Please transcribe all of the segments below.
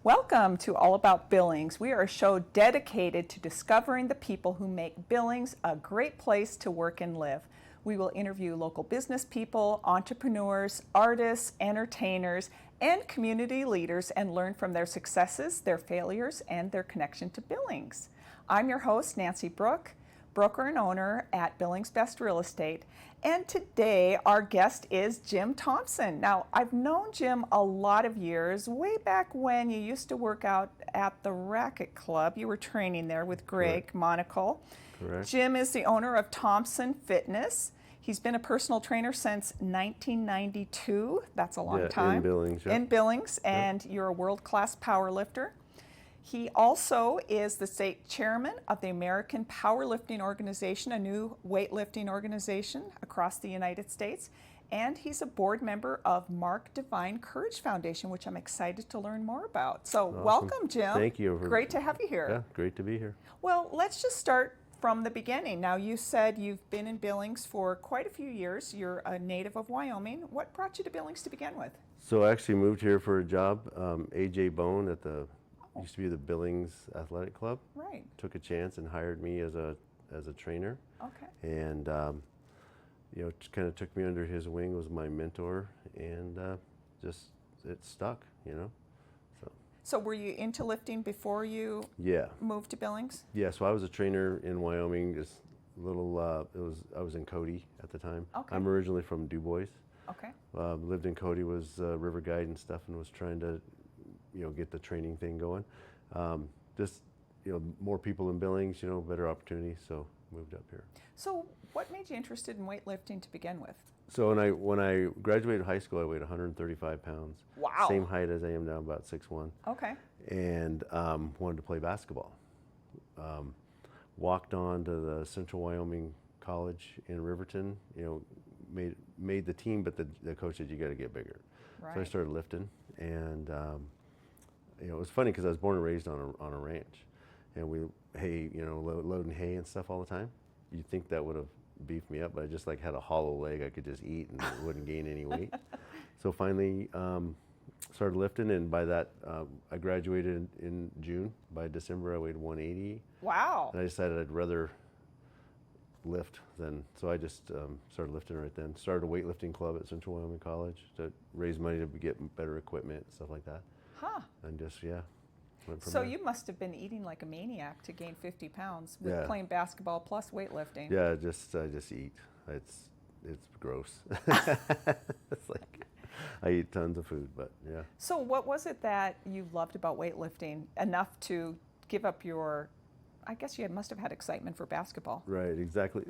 Welcome to All About Billings. We are a show dedicated to discovering the people who make Billings a great place to work and live. We will interview local business people, entrepreneurs, artists, entertainers, and community leaders and learn from their successes, their failures, and their connection to Billings. I'm your host, Nancy Brook, broker and owner at Billings Best Real Estate. And today our guest is Jim Thompson. Now, I've known Jim a lot of years, way back when you used to work out at the Racket Club. You were training there with Greg Monaco. Correct. Jim is the owner of Thompson Fitness. He's been a personal trainer since 1992. That's a long time. In Billings. In Billings, and you're a world-class powerlifter. He also is the state chairman of the American Powerlifting Organization, a new weightlifting organization across the United States. And he's a board member of Mark Divine Courage Foundation, which I'm excited to learn more about. So Awesome. Welcome, Jim. Thank you. Great to have you here. Yeah, great to be here. Well, let's just start from the beginning. Now, you said you've been in Billings for quite a few years. You're a native of Wyoming. What brought you to Billings to begin with? So I actually moved here for a job. A.J. Bone at the used to be the Billings Athletic Club. Right. Took a chance and hired me as a trainer. Okay. And just kind of took me under his wing, was my mentor, and just it stuck. So were you into lifting before you moved to Billings? Yeah. So I was a trainer in Wyoming. Just little. I was in Cody at the time. Okay. I'm originally from Du Bois. Okay. Lived in Cody, was river guide and stuff, and was trying to, get the training thing going. More people in Billings, better opportunity, so moved up here. So what made you interested in weightlifting to begin with? So when I graduated high school, I weighed 135 pounds. Wow. Same height as I am now, about 6'1". Okay. And wanted to play basketball. Walked on to the Central Wyoming College in Riverton. Made the team, but the coach said you got to get bigger. Right. So I started lifting, and it was funny because I was born and raised on a ranch, and loading hay and stuff all the time. You'd think that would have beefed me up, but I just had a hollow leg I could just eat and wouldn't gain any weight. So finally started lifting, and by that I graduated in June. By December I weighed 180. Wow. And I decided I'd rather lift then, so I just started lifting right then. Started a weightlifting club at Central Wyoming College to raise money to get better equipment and stuff like that. Huh. And just went from So there. you must have been eating like a maniac to gain 50 pounds with playing basketball plus weightlifting. Yeah, I just eat. It's gross. It's like I eat tons of food, but yeah. So what was it that you loved about weightlifting enough to give up your, I guess you must have had excitement for basketball. Right, exactly.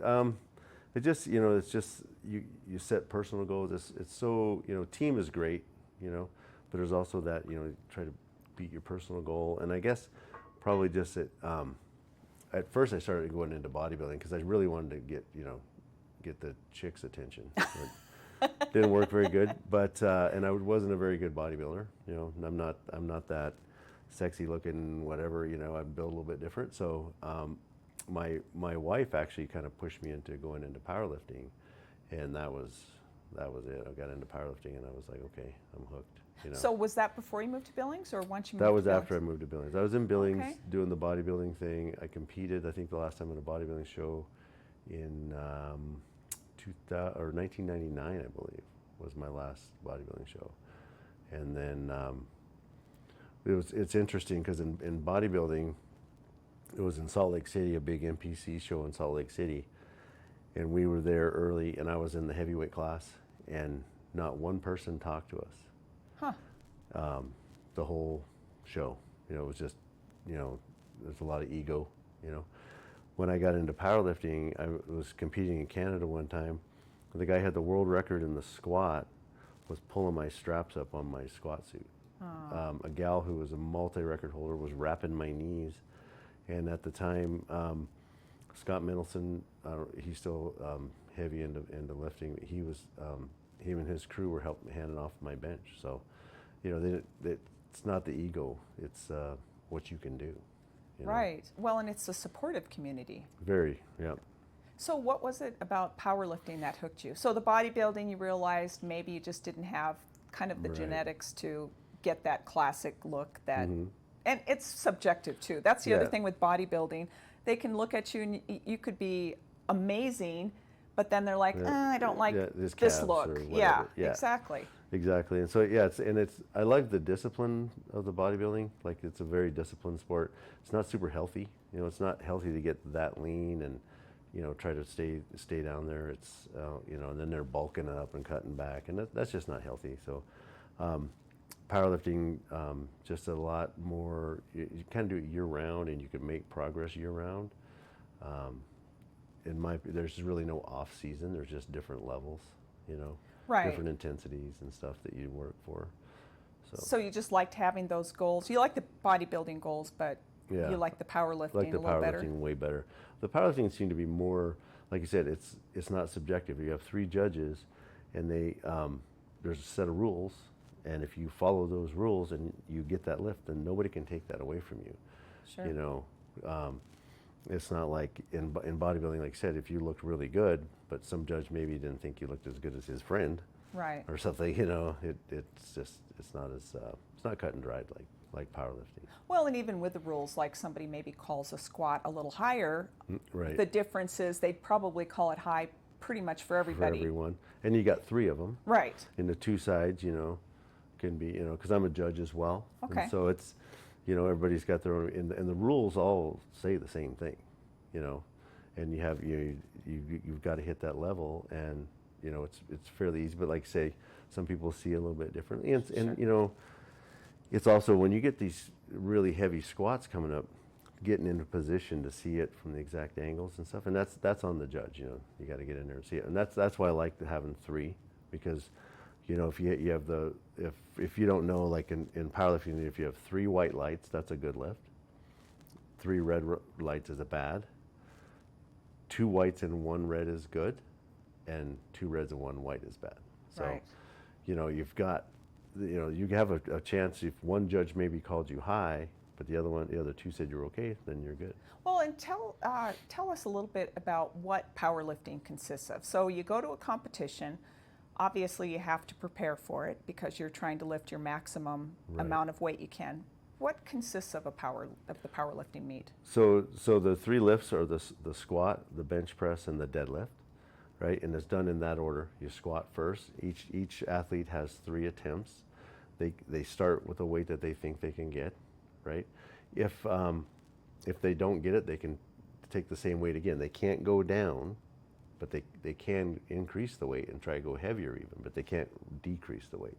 It just, it's just you set personal goals. It's so, team is great, but there's also that, try to beat your personal goal. And I guess probably just at first I started going into bodybuilding because I really wanted to get the chicks' attention. It didn't work very good, but and I wasn't a very good bodybuilder. I'm not that sexy looking, whatever. I build a little bit different. So my wife actually kind of pushed me into going into powerlifting, and that was it. I got into powerlifting, and I was like, okay, I'm hooked. So was that before you moved to Billings, or once you moved That to was Billings? after I moved to Billings. I was in Billings Okay. doing the bodybuilding thing. I competed, I think the last time at a bodybuilding show in 1999, I believe, was my last bodybuilding show. And then it's interesting because in bodybuilding, it was in Salt Lake City, a big NPC show in Salt Lake City. And we were there early, and I was in the heavyweight class, and not one person talked to us. Huh. The whole show, it was just, there's a lot of ego, When I got into powerlifting, I was competing in Canada one time. The guy had the world record in the squat, was pulling my straps up on my squat suit. A gal who was a multi-record holder was wrapping my knees. And at the time, Scott Mendelson, he's still heavy into lifting. He was, him and his crew were handing off my bench. So, it's not the ego, it's what you can do. Right. Well, and it's a supportive community. Very, yeah. So what was it about powerlifting that hooked you? So the bodybuilding, you realized maybe you just didn't have kind of the Right. genetics to get that classic look that, Mm-hmm. and it's subjective too. That's the other Yeah. thing with bodybuilding. They can look at you and you could be amazing, but then they're like, I don't like his this calves look. or Yeah, whatever. Yeah. exactly. Exactly. And so, yeah, I like the discipline of the bodybuilding. Like, it's a very disciplined sport. It's not super healthy. It's not healthy to get that lean and, try to stay down there. It's, and then they're bulking up and cutting back, and that's just not healthy. So, powerlifting, just a lot more, you kind of do it year round, and you can make progress year round. There's really no off season. There's just different levels, Right. different intensities and stuff that you work for. So you just liked having those goals. You like the bodybuilding goals, but Yeah. you like the powerlifting Like the a little better. powerlifting way better. The powerlifting seemed to be more, like you said, it's not subjective. You have 3 judges, and there's a set of rules, and if you follow those rules and you get that lift, then nobody can take that away from you. Sure. It's not like in bodybuilding, like I said, if you looked really good, but some judge maybe didn't think you looked as good as his friend Right. or something, it's not cut and dried like powerlifting. Well, and even with the rules, like somebody maybe calls a squat a little higher, Right. the difference is they'd probably call it high pretty much for For everybody. everyone. And you got 3 of them. Right. And the 2 sides, can be, because I'm a judge as well. Okay. And so it's, everybody's got their own, and the rules all say the same thing, and you have, you've got to hit that level, and, it's fairly easy, but like say, some people see a little bit differently. And Sure. it's also when you get these really heavy squats coming up, getting into position to see it from the exact angles and stuff, and that's on the judge. You got to get in there and see it, and that's why I like having 3, because if you have if you don't know, like in powerlifting, if you have 3 white lights, that's a good lift. 3 red lights is a bad. 2 whites and 1 red is good, and 2 reds and 1 white is bad. So, Right. you've got, you have a chance if one judge maybe called you high, but the other 2 said you're okay, then you're good. Well, and tell us a little bit about what powerlifting consists of. So you go to a competition. Obviously, you have to prepare for it because you're trying to lift your maximum Right. amount of weight you can. What consists of the powerlifting meet? So the 3 lifts are the squat, the bench press, and the deadlift, right? And it's done in that order. You squat first. Each athlete has 3 attempts. They start with a weight that they think they can get, right? If they don't get it, they can take the same weight again. They can't go down, but they can increase the weight and try to go heavier even, but they can't decrease the weight.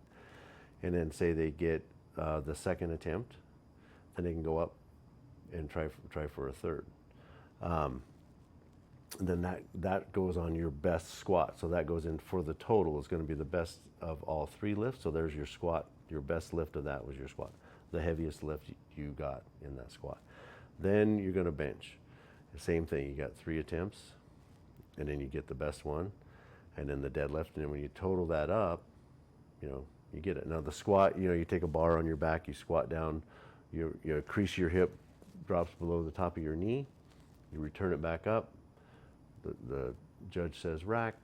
And then say they get the second attempt, then they can go up and try for a third. Then that goes on your best squat. So that goes in for the total is going to be the best of all 3 lifts. So there's your squat. Your best lift of that was your squat. The heaviest lift you got in that squat. Then you're going to bench. The same thing. You got 3 attempts, and then you get the best one, and then the deadlift. And then when you total that up, you get it. Now the squat, you take a bar on your back, you squat down, you crease your hip, drops below the top of your knee, you return it back up. The judge says rack,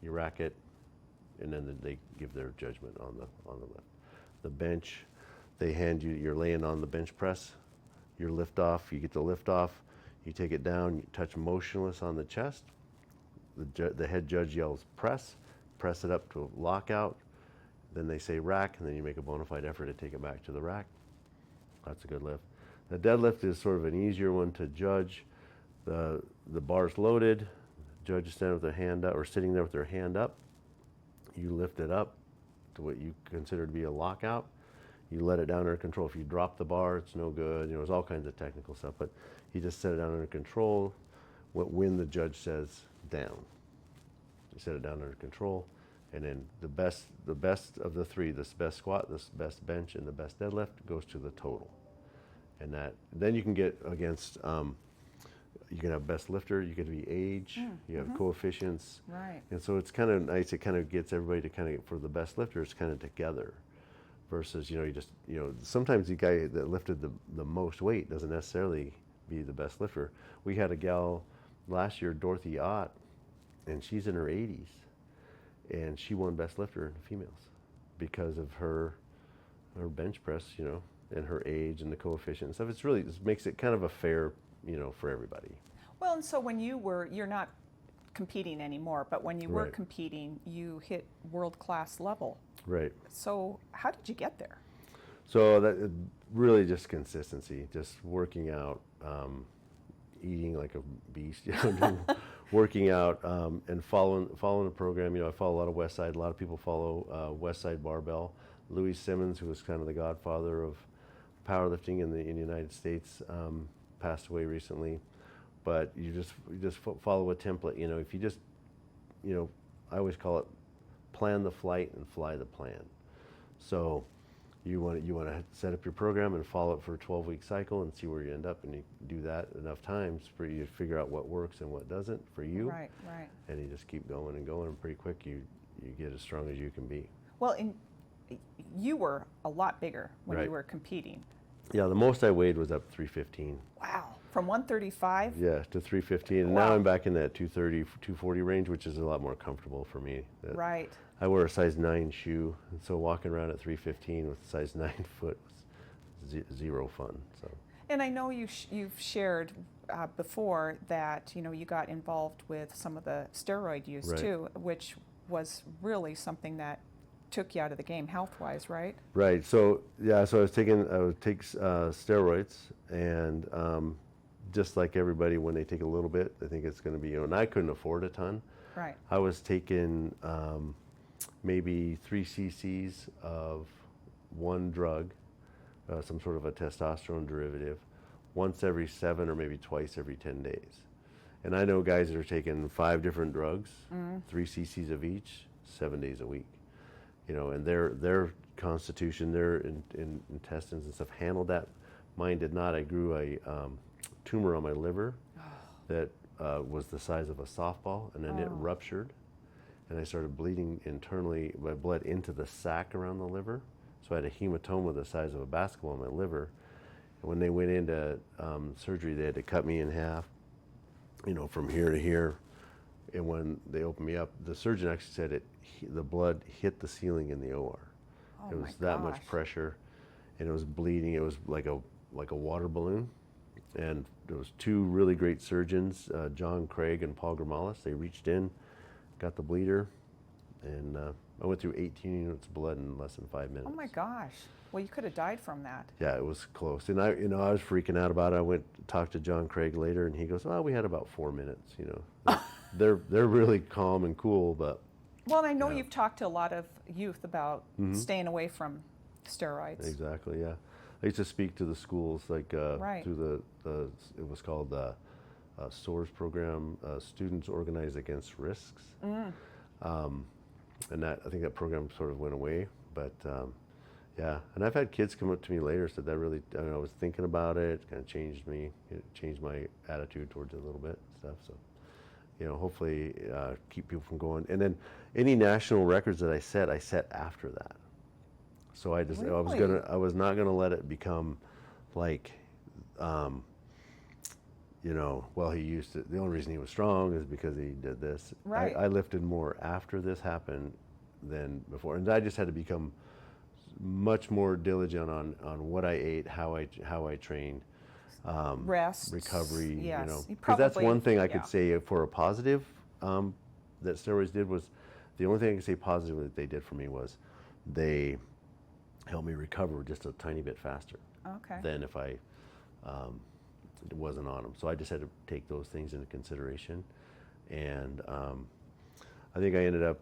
you rack it, and then they give their judgment on the lift. The bench, they hand you're laying on the bench press, your lift off, you get the lift off, you take it down, you touch motionless on the chest. The head judge yells press it up to a lockout, then they say rack, and then you make a bona fide effort to take it back to the rack. That's a good lift. The deadlift is sort of an easier one to judge. The bar's loaded, judge is standing with their hand up, or sitting there with their hand up. You lift it up to what you consider to be a lockout. You let it down under control. If you drop the bar, it's no good. There's all kinds of technical stuff, but you just set it down under control when the judge says down. You set it down under control, and then the best of the 3, this best squat, this best bench, and the best deadlift goes to the total. And then you can get against, you can have best lifter, you can be age, you have coefficients. Right. And so it's kind of nice, it kind of gets everybody to kind of, for the best lifter, it's kind of together. Versus, sometimes the guy that lifted the most weight doesn't necessarily be the best lifter. We had a gal last year, Dorothy Ott, and she's in her 80s, and she won best lifter in the females because of her her bench press, and her age and the coefficient and stuff. It makes it kind of a fair, for everybody. Well, and so when you're not competing anymore, but when you were Right. competing, you hit world-class level. Right. So how did you get there? So that really just consistency, just working out, eating like a beast, working out, and following the program. I follow a lot of West Side. A lot of people follow West Side Barbell. Louis Simmons, who was kind of the godfather of powerlifting in the United States, passed away recently. But you just follow a template. If you just, I always call it plan the flight and fly the plan. So you want to set up your program and follow it for a 12-week cycle and see where you end up, and you do that enough times for you to figure out what works and what doesn't for you. Right, right. And you just keep going and going, and pretty quick you get as strong as you can be. Well, you were a lot bigger when Right. you were competing. Yeah, the most I weighed was up 315. Wow. From 135? Yeah, to 315, and Wow. now I'm back in that 230, 240 range, which is a lot more comfortable for me. Right. I wear a size 9 shoe, and so walking around at 315 with a size 9 foot was zero fun. So. And I know you've shared before that you got involved with some of the steroid use Right. too, which was really something that took you out of the game health-wise, right? Right. So yeah. So I would take steroids, and just like everybody, when they take a little bit, they think it's going to be. And I couldn't afford a ton. Right. I was taking maybe 3 cc's of one drug, some sort of a testosterone derivative, once every 7 or maybe twice every 10 days. And I know guys that are taking 5 different drugs, 3 cc's of each, 7 days a week. And their constitution, their intestines and stuff handled that. Mine did not. I grew a tumor on my liver that was the size of a softball, and then it ruptured, and I started bleeding internally. I bled into the sac around the liver, so I had a hematoma the size of a basketball on my liver. And when they went into surgery, they had to cut me in half, from here to here. And when they opened me up, the surgeon actually said the blood hit the ceiling in the OR. Oh It my was that much gosh. pressure, and it was bleeding. It was like a water balloon. And there was 2 really great surgeons, John Craig and Paul Gramalis. They reached in, got the bleeder, and I went through 18 units of blood in less than 5 minutes. Oh my gosh. Well, you could have died from that. Yeah, it was close. And I was freaking out about it. I went to talk to John Craig later, and he goes, "Oh, we had about 4 minutes." They're really calm and cool, but Well, and I know Yeah. you've talked to a lot of youth about staying away from steroids. exactly, yeah. I used to speak to the schools, like Right. through it was called the SOARS program, Students Organized Against Risks. And I think that program sort of went away, but yeah. And I've had kids come up to me later, said that really, I was thinking about it, kind of changed me, it changed my attitude towards it a little bit and stuff. So, hopefully keep people from going. And then any national records that I set after that. So I Really? I was not gonna let it become like, well, he used to, the only reason he was strong is because he did this. Right. I lifted more after this happened than before. And I just had to become much more diligent on what I ate, how I trained, Rest. recovery, Yes. You because that's probably- one thing I yeah. could say for a positive that steroids did was, the only thing I could say positive that they did for me was they helped me recover just a tiny bit faster Okay. than if I wasn't on them. So I just had to take those things into consideration. And I think I ended up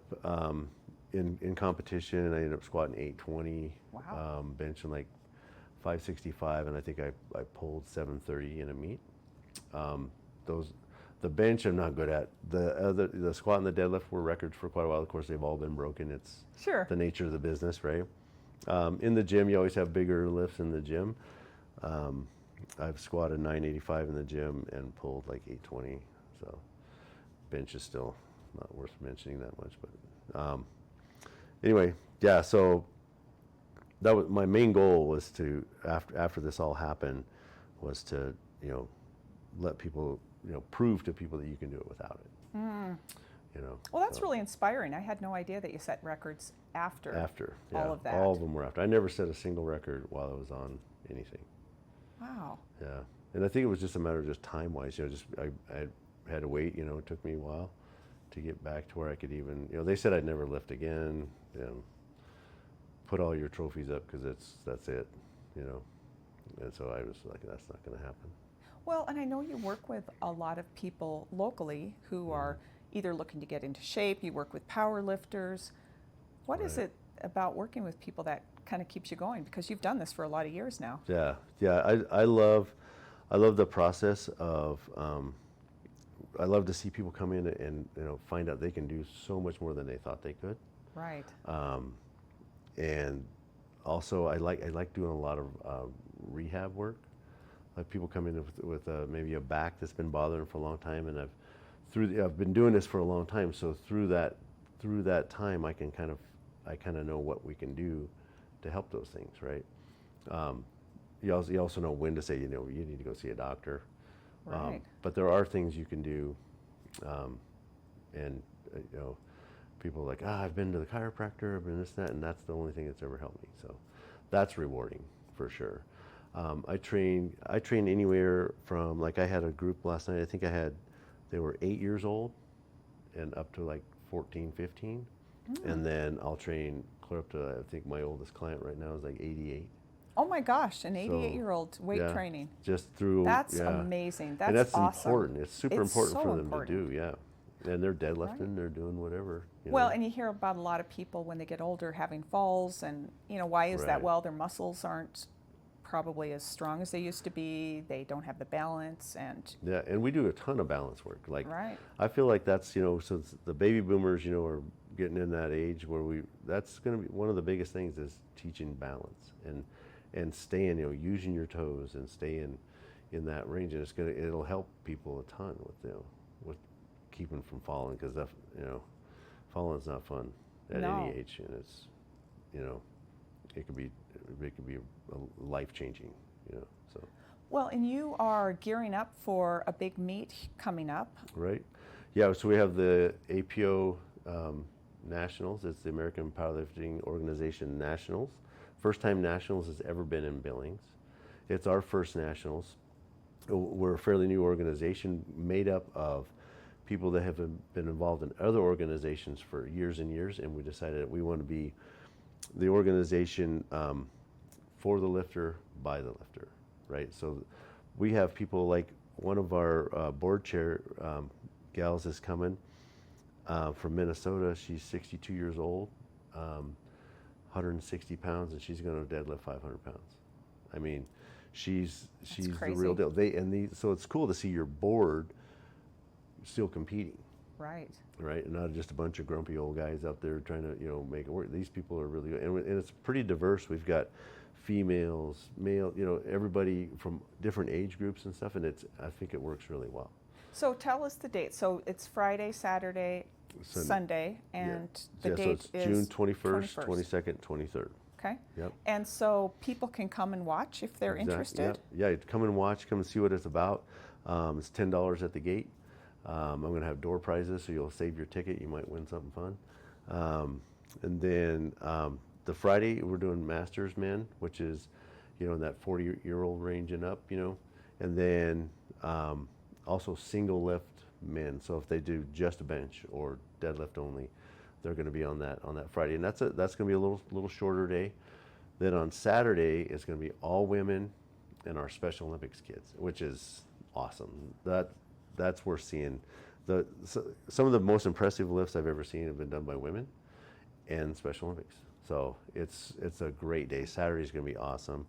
in competition, I ended up squatting 820, Wow. benching like 565, and I think I pulled 730 in a meet. The bench I'm not good at. The squat and the deadlift were records for quite a while. Of course, they've all been broken. It's Sure. the nature of the business, right? In the gym, you always have bigger lifts in the gym. I've squatted 985 in the gym and pulled like 820. So bench is still not worth mentioning that much, but anyway, yeah. So that was my main goal, was to after this all happened, was to let people prove to people that you can do it without it. Well, that's so. really inspiring. I had no idea that you set records after yeah, all of that. all of them were after. I never set a single record while I was on anything. Wow. Yeah, and I think it was just a matter of just time-wise. Just I had to wait. It took me a while to get back to where I could even. They said I'd never lift again. Put all your trophies up because that's it. And so I was like, that's not going to happen. Well, and I know you work with a lot of people locally who are either looking to get into shape. You work with powerlifters. What is it about working with people that kind of keeps you going? Because you've done this for a lot of years now. Yeah. I love the process of. I love to see people come in and find out they can do so much more than they thought they could. Right. And also, I like doing a lot of rehab work. Like people come in with maybe a back that's been bothering them for a long time, and I've been doing this for a long time. So through that time, I kind of know what we can do to help those things, right? You also know when to say you need to go see a doctor. Right. But there are things you can do, and people are like, I've been to the chiropractor, I've been this, that, and that's the only thing that's ever helped me. So that's rewarding for sure. I train anywhere from, like I had a group last night, I think they were 8 years old and up to like 14, 15. And then I'll train clear up to, I think my oldest client right now is like 88. Oh my gosh, an 88-year-old weight training. Just through. That's amazing. And that's awesome. important. It's super important so for them important. to do, yeah. And they're deadlifting, they're doing whatever. Well, and you hear about a lot of people when they get older having falls, and why is that? Well, their muscles aren't probably as strong as they used to be. They don't have the balance, and yeah, and we do a ton of balance work. Like, right. I feel like that's since the baby boomers are getting in that age where that's going to be one of the biggest things is teaching balance and staying, using your toes and staying in that range, and it'll help people a ton with keeping from falling, because falling's not fun at any age, and it's it could be life changing, so. Well, and you are gearing up for a big meet coming up. Right. Yeah, so we have the A.P.O. Nationals. It's the American Powerlifting Organization Nationals. First time Nationals has ever been in Billings. It's our first Nationals. We're a fairly new organization made up of people that have been involved in other organizations for years and years, and we decided that we want to be the organization for the lifter, by the lifter, right? So we have people like one of our board chair gals is coming from Minnesota. She's 62 years old, 160 pounds, and she's going to deadlift 500 pounds. I mean, she's the real deal. So it's cool to see your board still competing. Right. Right, and not just a bunch of grumpy old guys out there trying to make it work. These people are really good, and it's pretty diverse. We've got females, male, everybody from different age groups and stuff, and I think it works really well. So tell us the date. So it's Friday, Saturday, Sunday, and the date so it's is June 21st, 22nd, 23rd. Okay. Yep. And so people can come and watch if they're interested. Yeah, come and watch, come and see what it's about. It's $10 at the gate. I'm going to have door prizes, so you'll save your ticket. You might win something fun. And then the Friday, we're doing Masters Men, which is, in that 40-year-old range and up, And then also single lift men. So if they do just a bench or deadlift only, they're going to be on that Friday. And that's going to be a little shorter day. Then on Saturday, it's going to be all women and our Special Olympics kids, which is awesome. That's worth seeing. Some of the most impressive lifts I've ever seen have been done by women and Special Olympics. So it's a great day. Saturday's going to be awesome.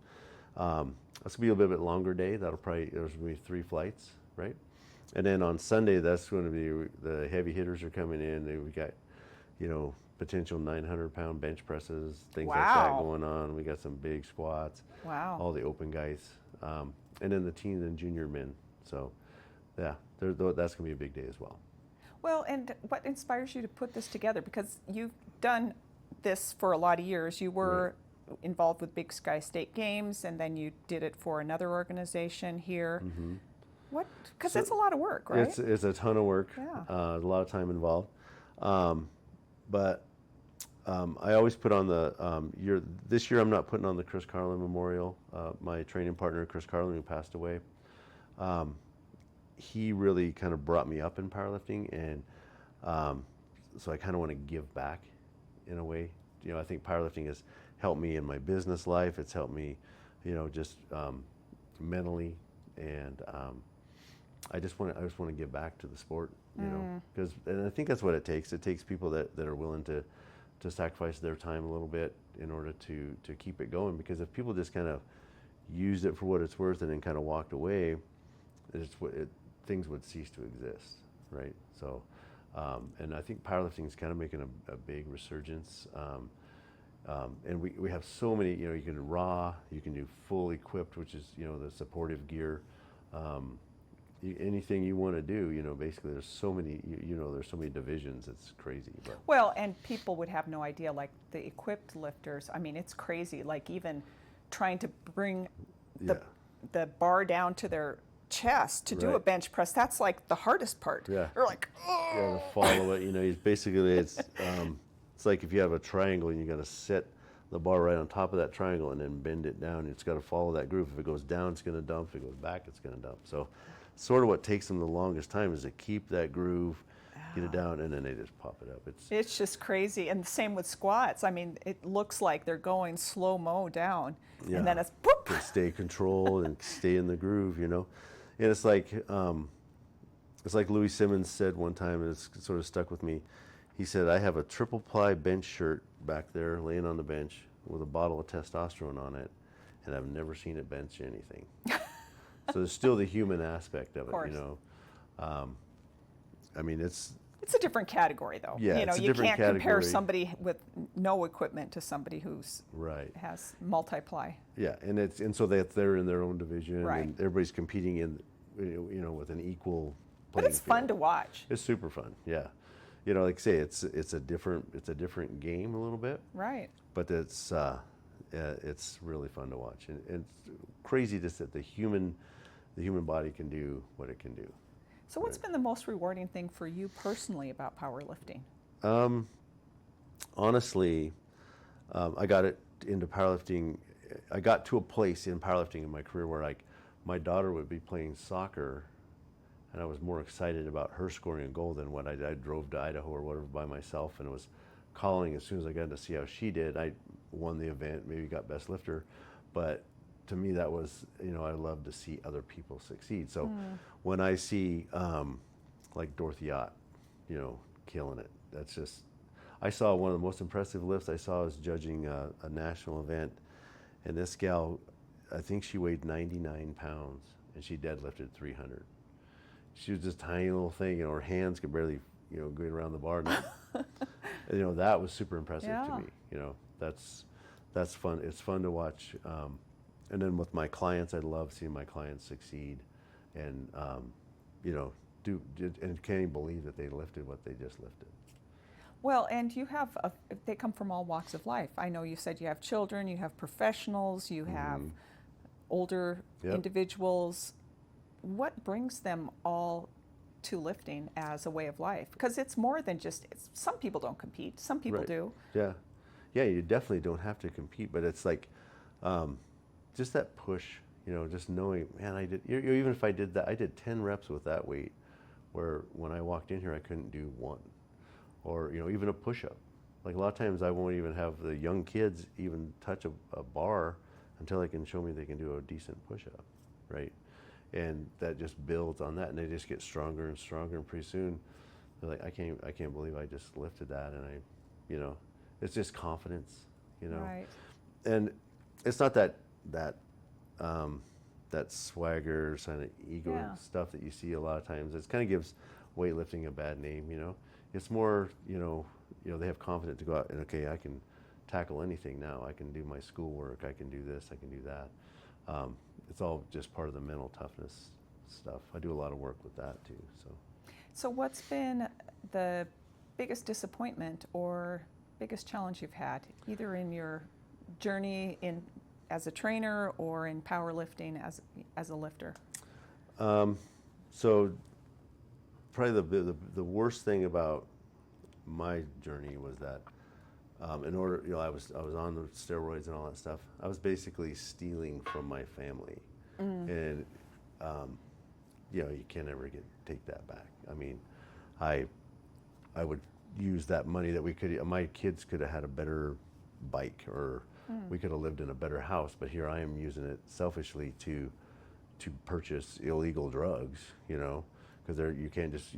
It's going to be a little bit longer day. There's going to be 3 flights, right? And then on Sunday, that's going to be the heavy hitters are coming in. We got, potential 900-pound bench presses, things like that going on. We got some big squats. Wow. All the open guys, and then the teen and junior men. So, yeah, that's going to be a big day as well. Well, and what inspires you to put this together? Because you've done this for a lot of years. You were involved with Big Sky State Games, and then you did it for another organization here. Mm-hmm. Because it's a lot of work, right? It's a ton of work. Yeah. A lot of time involved. But I always put on the this year I'm not putting on the Chris Carlin Memorial. My training partner, Chris Carlin, who passed away, he really kind of brought me up in powerlifting, and so I kind of want to give back in a way. I think powerlifting has helped me in my business life. It's helped me, just mentally, and I just want to give back to the sport, because and I think that's what it takes. It takes people that are willing to sacrifice their time a little bit in order to keep it going. Because if people just kind of used it for what it's worth and then kind of walked away, things would cease to exist, right? So, and I think powerlifting is kind of making a big resurgence. And we have so many, you can do raw, you can do full equipped, which is, the supportive gear. Anything you want to do, basically there's so many, there's so many divisions, it's crazy. But. Well, and people would have no idea, like the equipped lifters, I mean, it's crazy, like even trying to bring the bar down to their chest to do a bench press, that's like the hardest part. Yeah. They're like, oh. Yeah, to follow it, it's like if you have a triangle and you got to set the bar right on top of that triangle and then bend it down. It's got to follow that groove. If it goes down, it's going to dump. If it goes back, it's going to dump. So sort of what takes them the longest time is to keep that groove, get it down, and then they just pop it up. It's just crazy. And the same with squats. I mean, it looks like they're going slow-mo down, and then it's boop. To stay controlled and stay in the groove, And it's like Louis Simmons said one time, and it's sort of stuck with me. He said, I have a triple ply bench shirt back there laying on the bench with a bottle of testosterone on it, and I've never seen it bench anything. So there's still the human aspect of it, I mean, it's a different category, though. Yeah, it's a different can't category. compare somebody with no equipment to somebody who's has multiply. Yeah, and so they're in their own division, right. And everybody's competing in, with an equal. But it's fun to watch. It's super fun, yeah. Like I say, it's a different game a little bit. Right. But it's really fun to watch, and it's crazy just that the human body can do what it can do. So what's been the most rewarding thing for you personally about powerlifting? Honestly, I got into powerlifting. I got to a place in powerlifting in my career where my daughter would be playing soccer, and I was more excited about her scoring a goal than what I did. I drove to Idaho or whatever by myself, and it was calling as soon as I got to see how she did. I won the event, maybe got best lifter, but to me that was, I love to see other people succeed. So when I see like Dorothy Ott, killing it, that's just, I saw one of the most impressive lifts I saw was judging a national event, and this gal, I think she weighed 99 pounds and she deadlifted 300. She was this tiny little thing, her hands could barely, go around the bar. And, that was super impressive to me. That's fun. It's fun to watch. And then with my clients, I love seeing my clients succeed, and and can't even believe that they lifted what they just lifted. Well, and you have they come from all walks of life. I know you said you have children, you have professionals, you have older individuals. What brings them all to lifting as a way of life? Because it's more than just, some people don't compete, some people do. Yeah, you definitely don't have to compete, but it's like just that push, just knowing, man, I did, even if I did that, I did 10 reps with that weight, where when I walked in here I couldn't do one, or even a push-up. Like a lot of times I won't even have the young kids even touch a bar until they can show me they can do a decent push-up, right? And that just builds on that, and they just get stronger and stronger, and pretty soon they're like, I can't believe I just lifted that, and it's just confidence, Right. And it's not that swagger kind of ego stuff that you see a lot of times. It kind of gives weightlifting a bad name, It's more, they have confidence to go out and, okay, I can tackle anything now. I can do my schoolwork. I can do this. I can do that. It's all just part of the mental toughness stuff. I do a lot of work with that too. So what's been the biggest disappointment or biggest challenge you've had, either in your journey as a trainer or in powerlifting as a lifter? So probably the worst thing about my journey was that in order, I was on the steroids and all that stuff. I was basically stealing from my family, and you can't ever take that back. I mean, I would use that money that my kids could have had a better bike, or we could have lived in a better house, but here I am using it selfishly to purchase illegal drugs, because you can't just,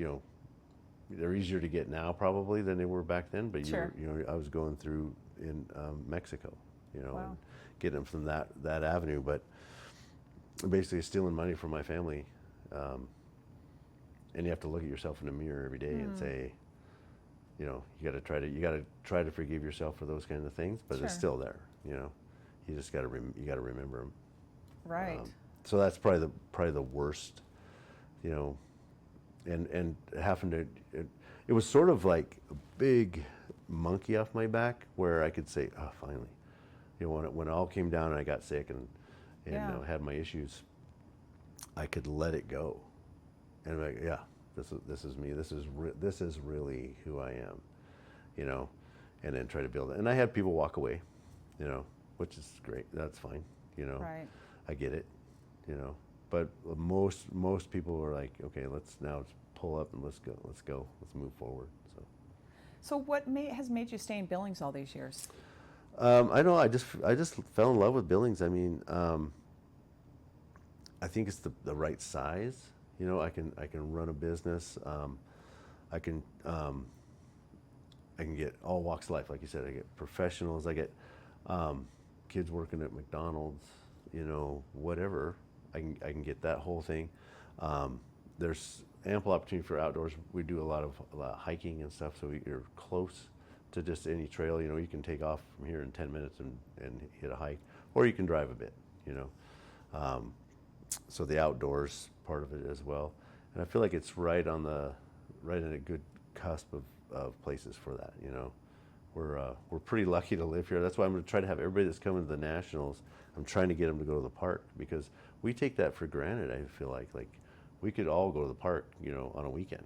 they're easier to get now probably than they were back then, but Sure. I was going through in Mexico, Wow. and getting them from that avenue, but basically stealing money from my family. And you have to look at yourself in the mirror every day and say, you got to try to forgive yourself for those kinds of things, but Sure. it's still there. You just got to remember them. Right. So that's probably the worst. And having to, it was sort of like a big monkey off my back where I could say, oh, finally, when it all came down and I got sick and Yeah. had my issues, I could let it go, and I'm like, yeah, this is me. This is really who I am, and then try to build it. And I had people walk away, which is great. That's fine, Right. I get it, but most people were like, okay, let's pull up and let's move forward. So what has made you stay in Billings all these years? I know I just fell in love with Billings. I mean, I think it's the right size. I can run a business. I can get all walks of life, like you said. I get professionals. I get kids working at McDonald's. Whatever. I can get that whole thing. There's ample opportunity for outdoors. We do a lot of hiking and stuff, so you're close to just any trail. You can take off from here in 10 minutes and hit a hike, or you can drive a bit. So the outdoors part of it as well, and I feel like it's right in a good cusp of places for that. We're pretty lucky to live here. That's why I'm going to try to have everybody that's coming to the Nationals, I'm trying to get them to go to the park, because we take that for granted. I feel like we could all go to the park, on a weekend,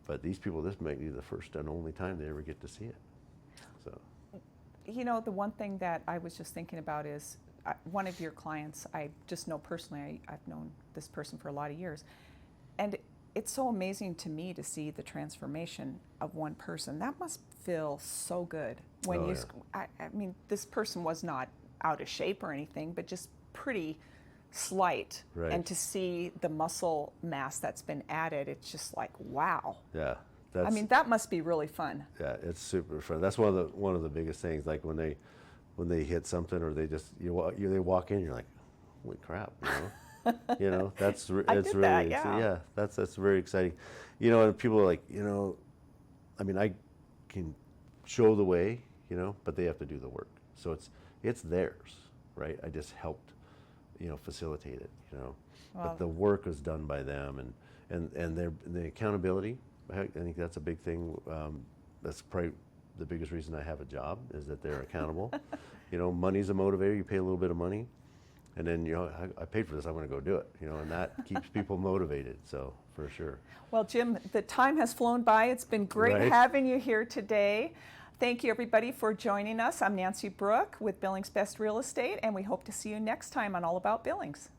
but these people, this might be the first and only time they ever get to see it. So, The one thing that I was just thinking about is one of your clients, I just know personally, I've known this person for a lot of years, and it's so amazing to me to see the transformation of one person. That must feel so good when Oh, you, yeah. I mean, this person was not out of shape or anything, but just pretty slight. Right. And to see the muscle mass that's been added, it's just like, wow. yeah, I mean, that must be really fun. yeah, it's super fun. That's one of the biggest things. Like when they hit something, or they just they walk in, you're like, holy crap, that's I it's did really that, yeah. that's very exciting, and people are like, I mean, I can show the way, but they have to do the work. So it's theirs, right? I just helped, facilitate it, Well, but the work was done by them, and the accountability. I think that's a big thing. That's probably the biggest reason I have a job, is that they're accountable. Money's a motivator. You pay a little bit of money, and then I paid for this. I'm going to go do it. And that keeps people motivated. So for sure. Well, Jim, the time has flown by. It's been great Right. having you here today. Thank you, everybody, for joining us. I'm Nancy Brooke with Billings Best Real Estate, and we hope to see you next time on All About Billings.